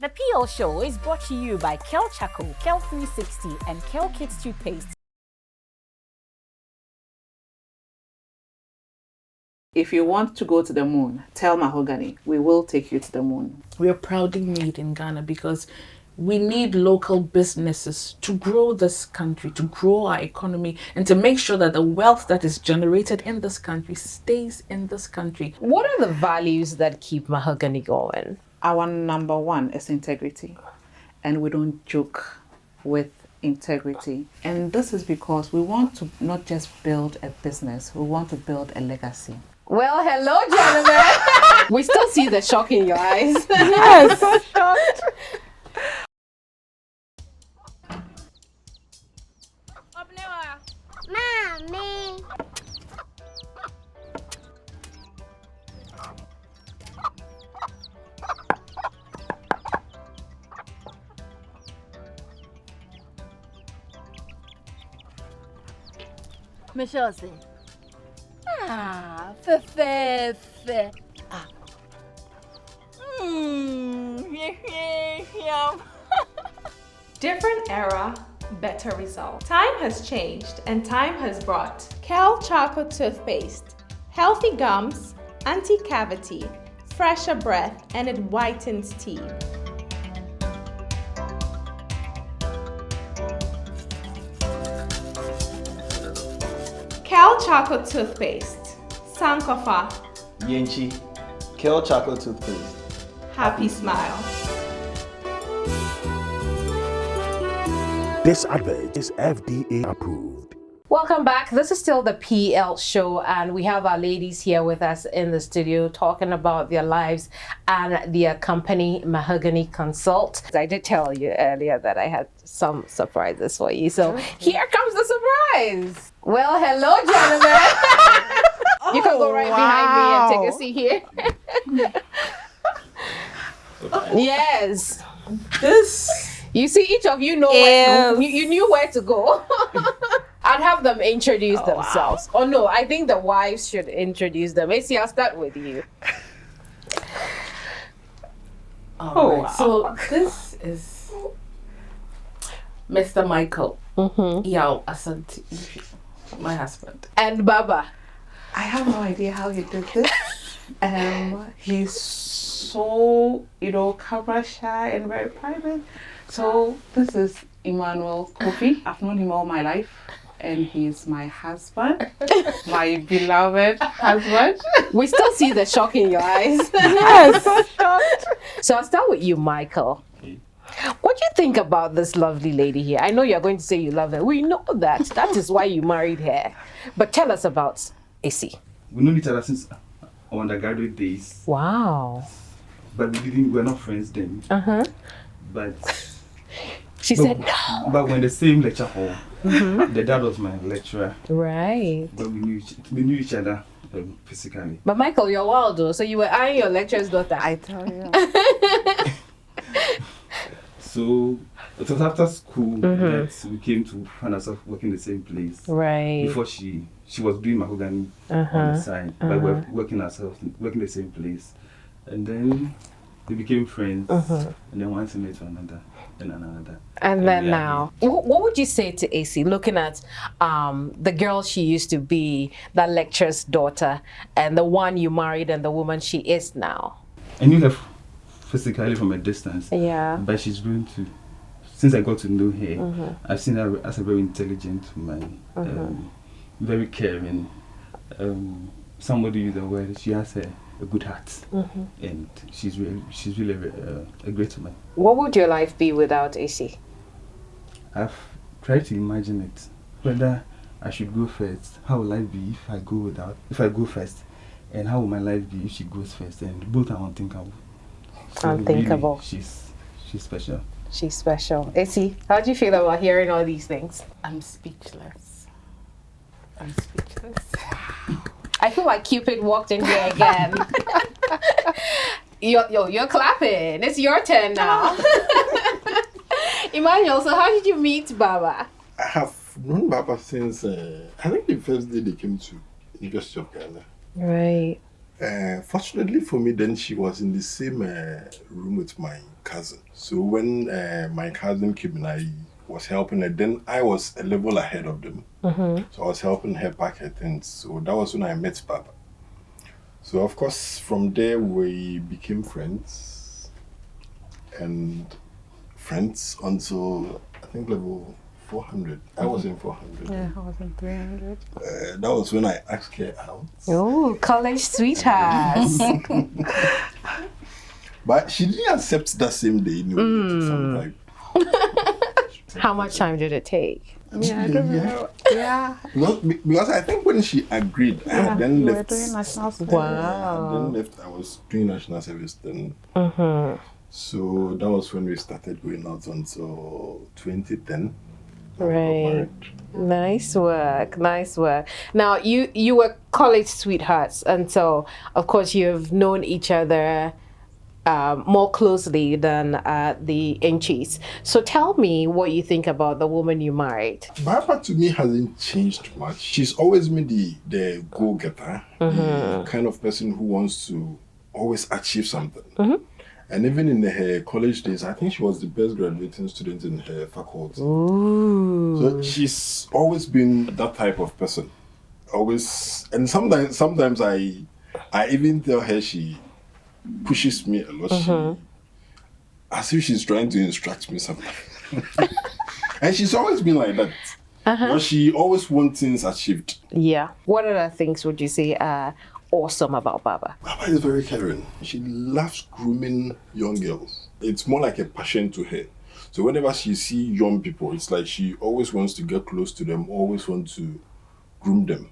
The PL Show is brought to you by Kel Chaco, Kel 360, and Kel Kids Toothpaste. If you want to go to the moon, tell Mahogany. We will take you to the moon. We're proudly made in Ghana because we need local businesses to grow this country, to grow our economy, and to make sure that the wealth that is generated in this country stays in this country. What are the values that keep Mahogany going? Our number one is integrity, and we don't joke with integrity. And this is because we want to not just build a business, we want to build a legacy. Well, hello, gentlemen. We still see the shock in your eyes. Yes. Shocked. Mommy. Michelle say, fe. Yum. Different era, better result. Time has changed and time has brought Kel Charcoal Toothpaste. Healthy gums, anti-cavity, fresher breath, and it whitens teeth. Kel Charcoal Toothpaste. Sankofa. Yenchi, Kel Chocolate Toothpaste. Happy smile. This advert is FDA approved. Welcome back. This is still the PL Show, and we have our ladies here with us in the studio talking about their lives and their company, Mahogany Consult. I did tell you earlier that I had some surprises for you, so here comes the surprise. Well, hello, gentlemen. You can go right behind me and take a seat here. Yes. You see, each of you know you knew where to go. I'd have them introduce themselves. Wow. Oh no, I think the wives should introduce them. Macy, I'll start with you. Wow. So this is Mr. Michael Yao Asante, my husband. And Baaba. I have no idea how he did this. He's so, camera shy and very private. So this is Amanor Cofie. I've known him all my life, and he's my husband, my beloved husband. We still see the shock in your eyes. Yes. So I'll start with you, Michael. Okay. What do you think about this lovely lady here? I know you're going to say you love her. We know that. That is why you married her. But tell us about Issy. We know each other since our undergraduate days. Wow. But we're not friends then. But she said no. But we're in the same lecture hall. The dad was my lecturer. Right. But we knew each other physically. But Michael, you're wild though. So you were eyeing your lecturer's daughter. I tell you. So it was after school that we came to find ourselves working in the same place. Right. Before she was doing Mahogany on the side, but we're working the same place. And then we became friends, and then one thing led to another, and another. And then now, what would you say to AC, looking at the girl she used to be, that lecturer's daughter, and the one you married and the woman she is now? I knew her physically from a distance, yeah. but she's grown to, since I got to know her, I've seen her as a very intelligent woman, very caring, somebody with the word, she has a good heart, and she's really a great woman. What would your life be without AC? I've tried to imagine it, whether I should go first. How will life be if I go first, and how will my life be if she goes first? And both are unthinkable. So Unthinkable. Really, she's special. She's special. AC, how do you feel about hearing all these things? I'm speechless. I feel like Cupid walked in here again. You're clapping. It's your turn now. Emmanuel, so how did you meet Baaba? I have known Baaba since, I think the first day they came to University of Ghana. Right. Fortunately for me, then she was in the same room with my cousin. So when my cousin Keminni was helping her, then I was a level ahead of them. So I was helping her pack her things. So that was when I met Baaba. So of course, from there we became friends. And friends until I think level 400. I was in 400. Yeah, I was in 300. That was when I asked her out. Oh, college sweethearts. But she didn't accept that same day. Anyway. It took some time. How much time did it take? Yeah, I don't remember. Yeah. Because I think when she agreed, I had then we were left. doing national service. I then left. I was doing national service then. So that was when we started going out until 2010. Right. Nice work. Nice work. Now you were college sweethearts, and so of course you've known each other more closely than the Inchies. So tell me what you think about the woman you married. Baaba to me hasn't changed much. She's always been the go-getter, the kind of person who wants to always achieve something. And even in her college days, I think she was the best graduating student in her faculty. Ooh. So she's always been that type of person. Always, and sometimes I even tell her she pushes me a lot. She, as if she's trying to instruct me sometimes. And she's always been like that. But she always wants things achieved. Yeah. What other things would you say are awesome about Baaba? Baaba is very caring. She loves grooming young girls. It's more like a passion to her. So whenever she sees young people, it's like she always wants to get close to them, always wants to groom them.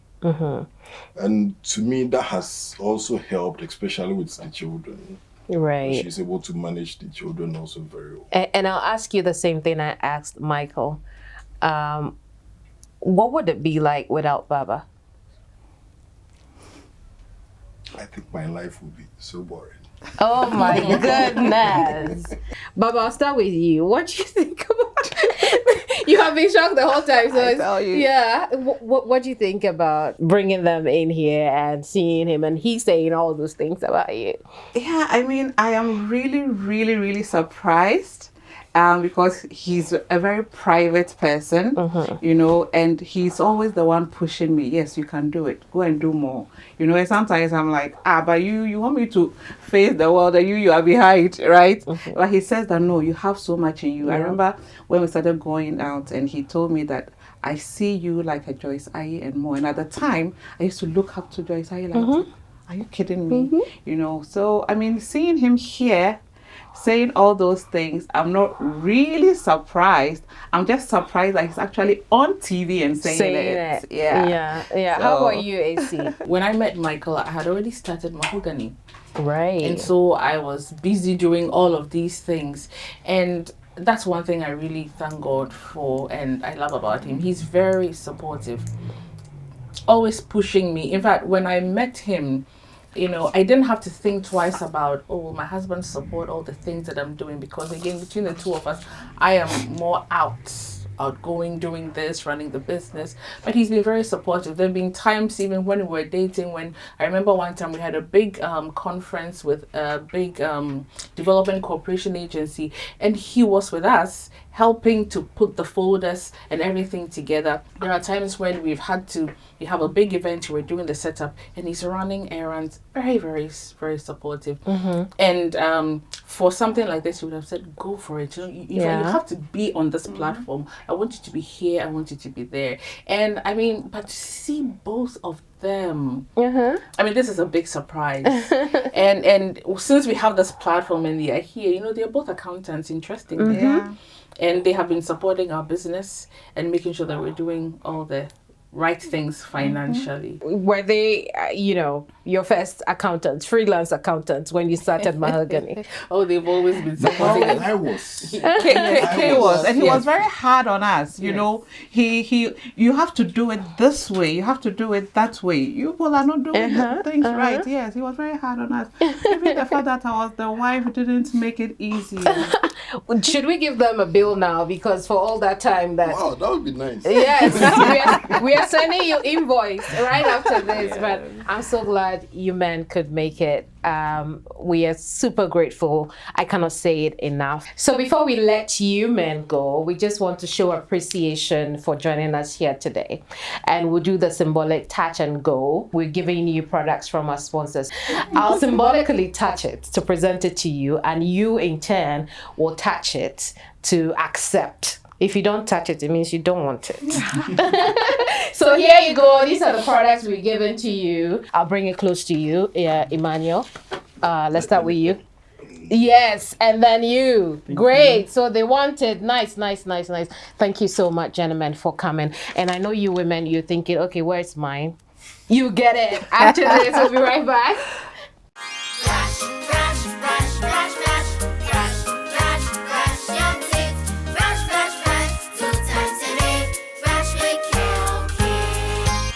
And to me, that has also helped, especially with the children. Right. She's able to manage the children also very well. And I'll ask you the same thing I asked Michael. What would it be like without Baaba? I think my life would be so boring. Oh my goodness. Baaba, I'll start with you. What do you think about you have been shocked the whole time. So I tell you. Yeah. What do you think about bringing them in here and seeing him and he's saying all those things about you? Yeah, I mean, I am really, really, really surprised. Because he's a very private person, you know, and he's always the one pushing me. Yes, you can do it. Go and do more. You know, and sometimes I'm like, but you want me to face the world and you are behind, right? But he says that, no, you have so much in you. Yeah. I remember when we started going out and he told me that I see you like a Joyce Aye and more. And at the time, I used to look up to Joyce Aye like, are you kidding me? You know, so, I mean, seeing him here, saying all those things, I'm not really surprised. I'm just surprised that he's actually on TV and saying it. Yeah. So, how about you, AC? When I met Michael, I had already started Mahogany. Right. And so I was busy doing all of these things. And that's one thing I really thank God for and I love about him. He's very supportive. Always pushing me. In fact, when I met him, you know, I didn't have to think twice about, my husband support all the things that I'm doing, because again, between the two of us, I am more outgoing, doing this, running the business, but he's been very supportive. There have been times even when we were dating, when I remember one time we had a big conference with a big development corporation agency, and he was with us helping to put the folders and everything together. There are times when we have a big event, we're doing the setup, and he's running errands, very, very, very supportive. And for something like this, he would have said, go for it. You have to be on this platform. I want you to be here. I want you to be there. And I mean, but to see both of them, I mean, this is a big surprise. and since we have this platform and they are here, you know, they're both accountants, interestingly. And they have been supporting our business and making sure that we're doing all the right things financially. Were they, your first accountants, freelance accountants, when you started Mahogany? Oh, they've always been supporting us. I was. K was, and he was very hard on us. You know, you have to do it this way. You have to do it that way. You people are not doing things right. Yes, he was very hard on us. Even the fact that I was the wife didn't make it easy. Should we give them a bill now? Because for all that time that... Wow, that would be nice. Yes, we are sending you invoice right after this, but I'm so glad you men could make it. We are super grateful. I cannot say it enough. So before we let you men go, we just want to show appreciation for joining us here today. And we'll do the symbolic touch and go. We're giving you products from our sponsors. I'll symbolically touch it to present it to you, and you in turn will touch it to accept. If you don't touch it, it means you don't want it. So here you go. These are the products we're giving to you. I'll bring it close to you, Emmanuel. Let's start with you. Yes, and then you. Great. So they wanted. Nice. Thank you so much, gentlemen, for coming. And I know you women, you're thinking, okay, where's mine? You get it. After this, we'll be right back.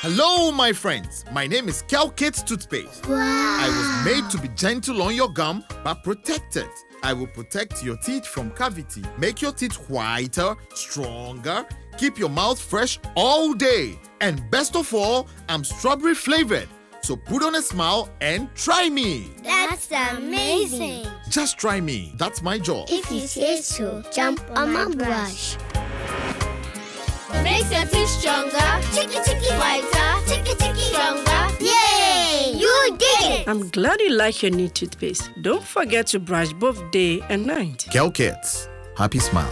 Hello, my friends. My name is Kelkit Toothpaste. Wow. I was made to be gentle on your gum, but protected. I will protect your teeth from cavity, make your teeth whiter, stronger, keep your mouth fresh all day. And best of all, I'm strawberry flavored. So put on a smile and try me. That's amazing. Just try me. That's my job. If you say so, jump on my brush. It makes your teeth stronger, chicky whiter, chicky stronger. Yay! You did it! I'm glad you like your new toothpaste. Don't forget to brush both day and night. Kelkits. Happy smile.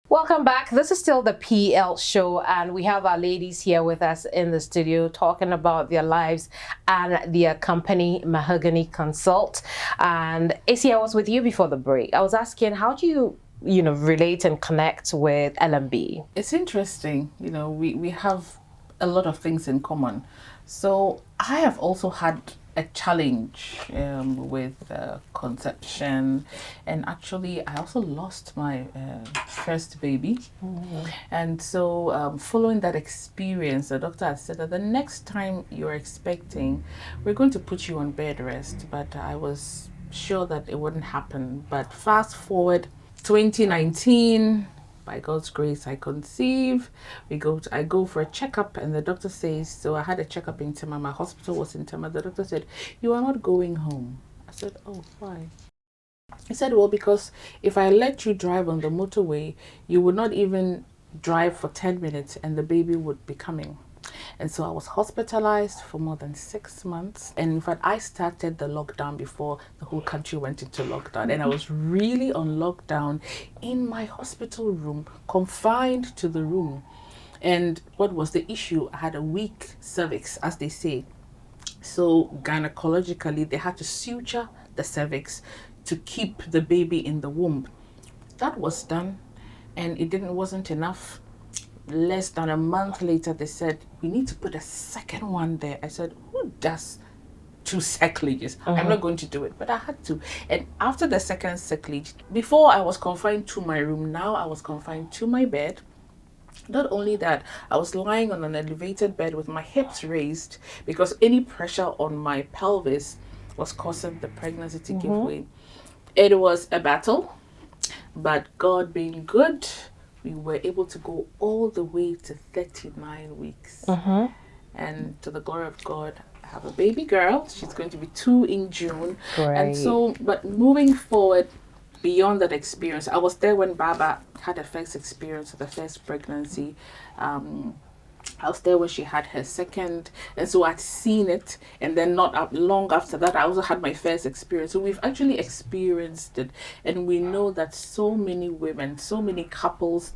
Welcome back. This is still the PL show, and we have our ladies here with us in the studio talking about their lives and their company, Mahogany Consult. And AC, I was with you before the break. I was asking, how do you relate and connect with LMB? It's interesting. We have a lot of things in common. So I have also had a challenge with conception, and actually I also lost my first baby. And so following that experience, the doctor had said that the next time you're expecting, we're going to put you on bed rest, but I was sure that it wouldn't happen. But fast forward 2019, by God's grace, I conceive. I go for a checkup, and the doctor says, so I had a checkup in Tema. My hospital was in Tema. The doctor said, you are not going home. I said, oh, why? He said, well, because if I let you drive on the motorway, you would not even drive for 10 minutes and the baby would be coming. And so I was hospitalized for more than 6 months. And in fact, I started the lockdown before the whole country went into lockdown. And I was really on lockdown in my hospital room, confined to the room. And what was the issue? I had a weak cervix, as they say. So gynecologically, they had to suture the cervix to keep the baby in the womb. That was done, and it wasn't enough. Less than a month later, they said, we need to put a second one there. I said, who does 2 sacklages? I'm not going to do it, but I had to. And after the second sacklage, before I was confined to my room, now I was confined to my bed. Not only that, I was lying on an elevated bed with my hips raised because any pressure on my pelvis was causing the pregnancy to give way. It was a battle, but God being good, we were able to go all the way to 39 weeks. And to the glory of God, I have a baby girl. She's going to be 2 in June. Great. And so, but moving forward, beyond that experience, I was there when Baaba had her first experience of the first pregnancy. I was there when she had her second, and so I'd seen it. And then not long after that, I also had my first experience. So we've actually experienced it, and we know that so many women, so many couples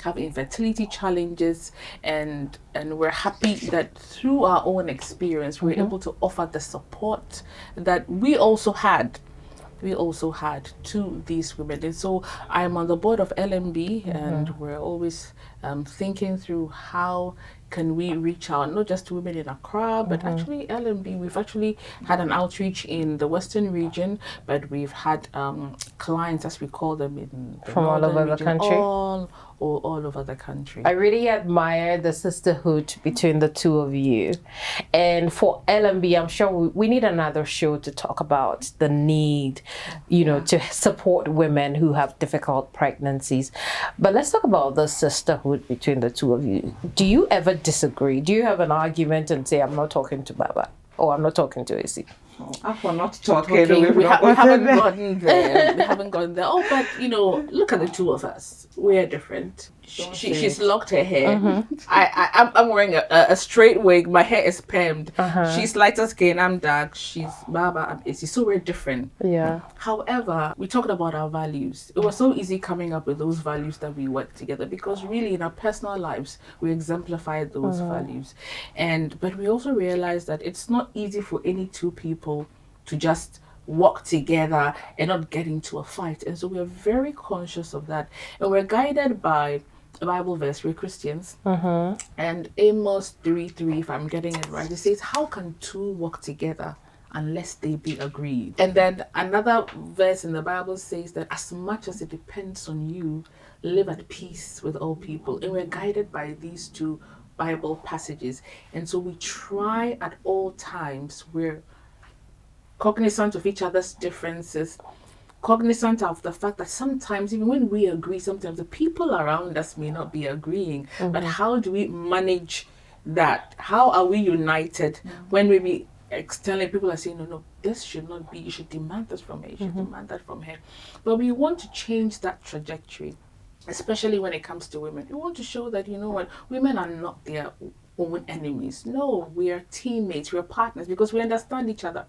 have infertility challenges, and we're happy that through our own experience, we're able to offer the support that we also had to these women. And so I'm on the board of LMB, and we're always thinking through how can we reach out, not just to women in Accra, but actually LMB. We've actually had an outreach in the Western region, but we've had clients, as we call them, in the from all over the country. All over the country. I really admire the sisterhood between the two of you. And for LMB, I'm sure we need another show to talk about the need, to support women who have difficult pregnancies. But let's talk about the sisterhood between the two of you. Do you ever disagree? Do you have an argument and say, I'm not talking to Baba, or I'm not talking to AC? We're not talking. We haven't gotten there. We haven't gotten there. Oh, but look at the two of us. We're different. She's locked her hair. I'm wearing a straight wig. My hair is permed. She's lighter skin. I'm dark. She's Baba. I'm Izzy. So we're different. Yeah. However, we talked about our values. It was so easy coming up with those values that we work together, because really in our personal lives we exemplified those values, but we also realized that it's not easy for any two people to just walk together and not get into a fight. And so we're very conscious of that. And we're guided by a Bible verse. We're Christians. And Amos 3:3, if I'm getting it right, it says, how can two walk together unless they be agreed? And then another verse in the Bible says that as much as it depends on you, live at peace with all people. And we're guided by these two Bible passages. And so we try at all times, we're cognizant of each other's differences, cognizant of the fact that sometimes, even when we agree, sometimes the people around us may not be agreeing. But how do we manage that? How are we united when maybe externally people are saying, no, this should not be, you should demand this from her, you should demand that from her. But we want to change that trajectory, especially when it comes to women. We want to show that, women are not their own enemies. No, we are teammates, we are partners, because we understand each other.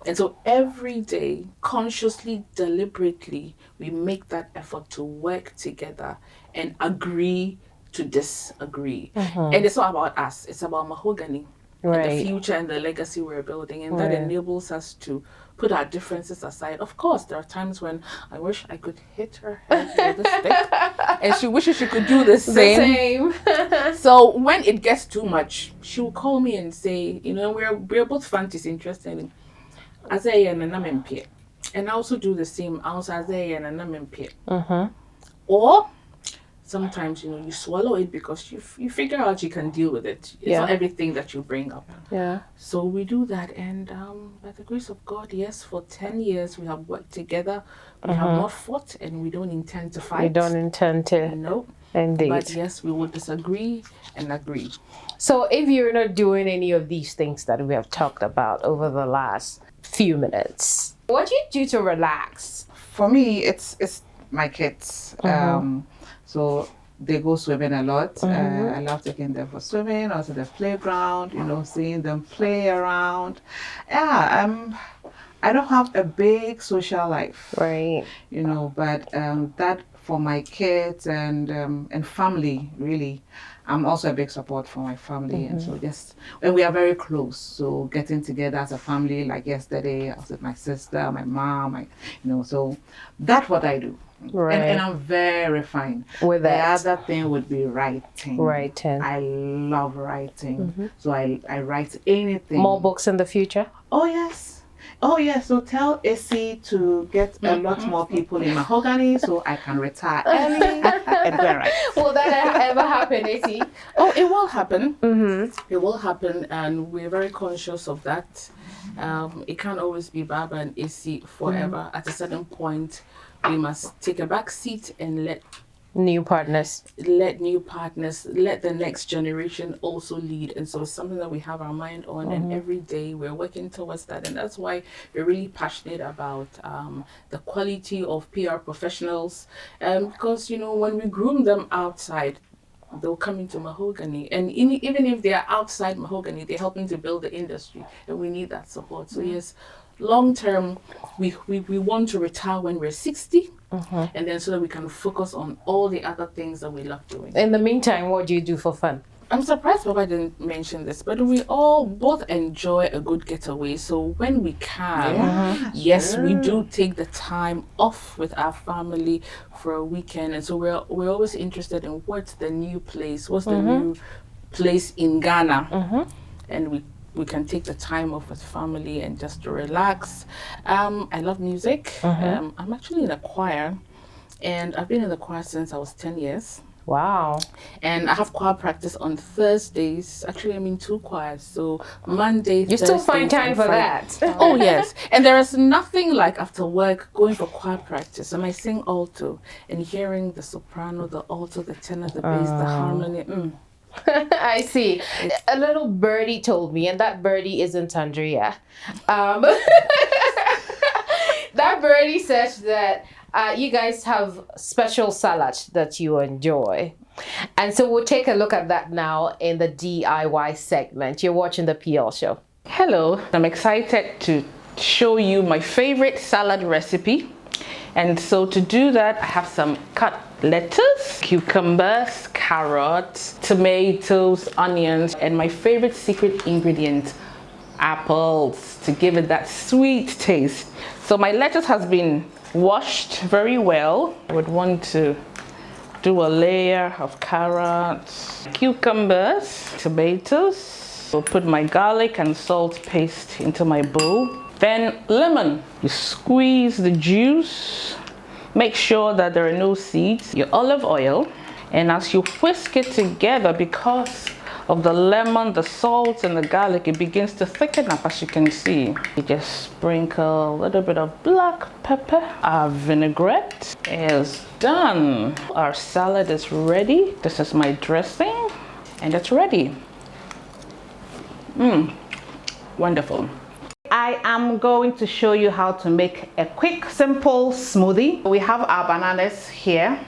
And so every day, consciously, deliberately, we make that effort to work together and agree to disagree. And it's not about us, it's about Mahogany, and the future and the legacy we're building. And that enables us to put our differences aside. Of course, there are times when I wish I could hit her head with a stick, and she wishes she could do the same. So when it gets too much, she will call me and say, we're both fantasy interested in and I also do the same. Or sometimes you swallow it because you figure out you can deal with it. It's not everything that you bring up. So we do that, and by the grace of God, yes, for 10 years we have worked together. We have not fought, and we don't intend to fight. We don't intend to. No. Indeed. But yes, we will disagree and agree. So if you're not doing any of these things that we have talked about over the last few minutes, what do you do to relax? For me, it's my kids. So they go swimming a lot. I love taking them for swimming, also the playground, seeing them play around. I don't have a big social life, right? But that for my kids and family, really, I'm also a big support for my family. And so and we are very close. So getting together as a family, like yesterday, I was with my sister, my mom, so that's what I do. Right. And I'm very fine with that. The other thing would be writing. I love writing. So I write anything. More books in the future? Oh, yes. So tell AC to get a lot more people in Mahogany so I can retire early and go right. Will that ever happen, AC? Oh, it will happen. It will happen, and we're very conscious of that. It can't always be Baba and AC forever. At a certain point, we must take a back seat and let new partners, let the next generation also lead. And so it's something that we have our mind on, and every day we're working towards that. And that's why we're really passionate about the quality of PR professionals, because when we groom them outside, they'll come into Mahogany, and even if they're outside Mahogany, they're helping to build the industry, and we need that support. So yes, long term, we want to retire when we're 60, and then so that we can focus on all the other things that we love doing. In the meantime, what do you do for fun? I'm surprised Baba didn't mention this, but we all both enjoy a good getaway. So when we can, yes, we do take the time off with our family for a weekend. And so we're always interested in what's the new place, what's the new place in Ghana. And we can take the time off with family and just to relax. I love music. I'm actually in a choir, and I've been in the choir since I was 10 years. Wow. And I have choir practice on Thursdays. Actually, I'm in 2 choirs. So Monday, You still find time for that. Oh, yes. And there is nothing like after work going for choir practice. And I sing alto and hearing the soprano, the alto, the tenor, the bass, the harmony. I see. A little birdie told me, and that birdie isn't Andrea. That birdie says that you guys have special salad that you enjoy. And so we'll take a look at that now in the DIY segment. You're watching the PL show. Hello, I'm excited to show you my favorite salad recipe. And so to do that, I have some cut lettuce, cucumbers, carrots, tomatoes, onions, and my favorite secret ingredient, apples, to give it that sweet taste. So my lettuce has been washed very well. I would want to do a layer of carrots, cucumbers, tomatoes. I'll put my garlic and salt paste into my bowl. Then lemon. You squeeze the juice. Make sure that there are no seeds. Your olive oil. And as you whisk it together, because of the lemon, the salt, and the garlic, it begins to thicken up, as you can see. You just sprinkle a little bit of black pepper. Our vinaigrette is done. Our salad is ready. This is my dressing, and it's ready. Wonderful. I am going to show you how to make a quick, simple smoothie. We have our bananas here.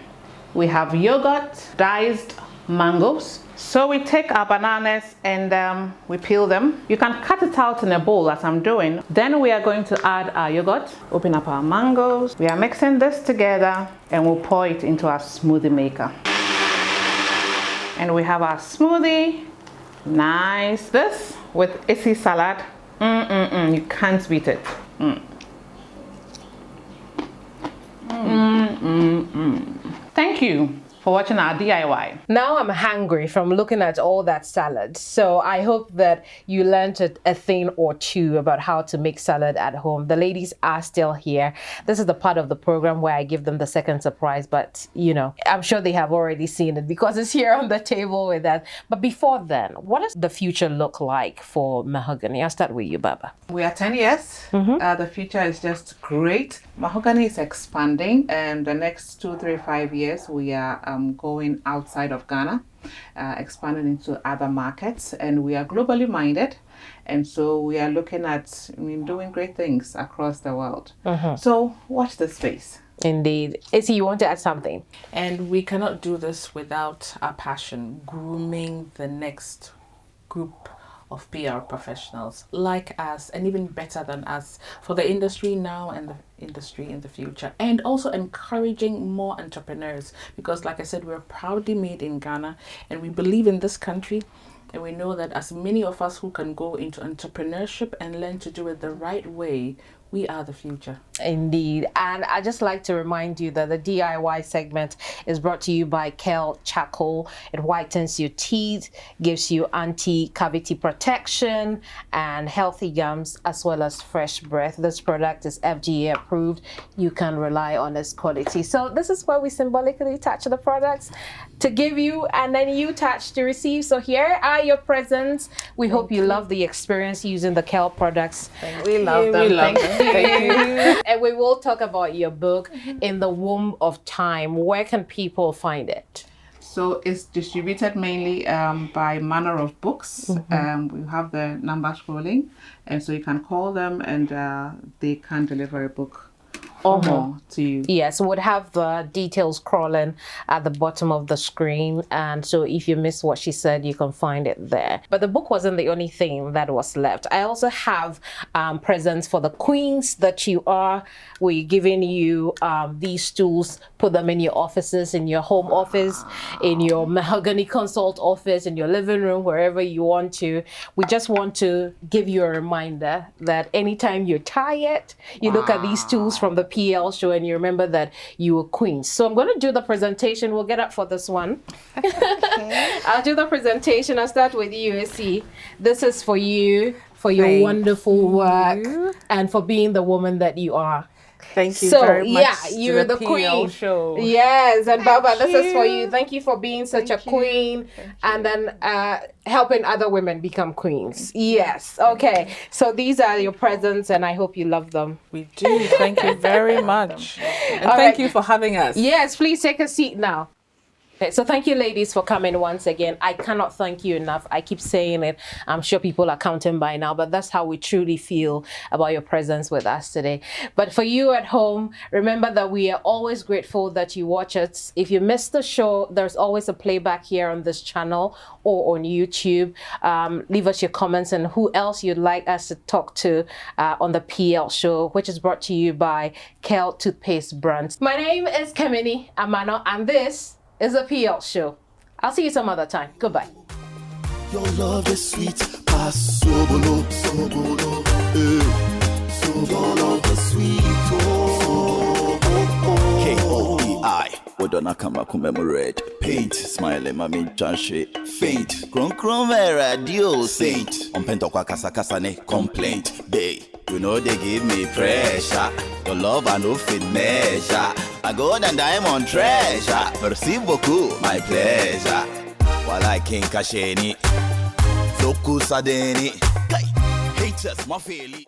We have yogurt, diced mangoes. So we take our bananas and we peel them. You can cut it out in a bowl as I'm doing. Then we are going to add our yogurt, open up our mangoes. We are mixing this together and we'll pour it into our smoothie maker. And we have our smoothie. Nice. This with isi salad. You can't beat it. Thank you for watching our DIY. Now I'm hungry from looking at all that salad. So I hope that you learned a thing or two about how to make salad at home. The ladies are still here. This is the part of the program where I give them the second surprise, but you know, I'm sure they have already seen it because it's here on the table with us. But before then, what does the future look like for Mahogany? I'll start with you, Baba. We are 10 years. The future is just great. Mahogany is expanding, and the next 2, 3, 5 years we are going outside of Ghana, expanding into other markets, and we are globally minded, and so we are looking at doing great things across the world. So watch this space. Indeed. Isi, you want to add something? And we cannot do this without our passion, grooming the next group of PR professionals like us, and even better than us, for the industry now and the industry in the future, and also encouraging more entrepreneurs, because like I said, we're proudly made in Ghana and we believe in this country, and we know that as many of us who can go into entrepreneurship and learn to do it the right way, we are the future. Indeed. And I just like to remind you that the DIY segment is brought to you by Kel Charcoal. It whitens your teeth, gives you anti-cavity protection and healthy gums, as well as fresh breath. This product is FDA approved. You can rely on its quality. So this is where we symbolically touch the products to give you, and then you touch to receive. So here are your presents. We hope you love the experience using the Kel products. We love them. Thank you. And we will talk about your book, In the Womb of Time. Where can people find it? So it's distributed mainly by Manner of Books. We have the number scrolling, and so you can call them and they can deliver a book Omo to you. Yes, would have the details crawling at the bottom of the screen. And so if you miss what she said, you can find it there. But the book wasn't the only thing that was left. I also have presents for the queens that you are. We're giving you these tools. Put them in your offices, in your home office, in your Mahogany Consult office, in your living room, wherever you want to. We just want to give you a reminder that anytime you're tired, you look at these tools from the PL show and you remember that you were queens. So I'm going to do the presentation. We'll get up for this one. I'll do the presentation. I'll start with you, Essie. This is for you, for your wonderful work and for being the woman that you are. Thank you very much. Yeah, you're the queen. Show. Yes, and Baba, this is for you. Thank you for being such a queen and then helping other women become queens. Yes, okay. So these are your presents and I hope you love them. We do. Thank you very much. And thank you for having us. Yes, please take a seat now. Okay, so thank you, ladies, for coming once again. I cannot thank you enough. I keep saying it. I'm sure people are counting by now, but that's how we truly feel about your presence with us today. But for you at home, remember that we are always grateful that you watch us. If you missed the show, there's always a playback here on this channel or on YouTube. Leave us your comments and who else you'd like us to talk to on the PL show, which is brought to you by Kel Toothpaste Brands. My name is Keminni Amanor, and this is a PL show. I'll see you some other time. Goodbye. Your love is sweet, pass sobolo, sobolo, so your love is sweet, K-O-E-I, Wodona Kama commemorate, paint, smiling, mami chanche, faint, kron radio, saint, Pento kwa kasa ne complaint, they, you know they give me pressure, your love I no fit measure, I go and diamond treasure, merci beaucoup, my pleasure, while I can't cash any, Zoku sadeni, haters my feeling.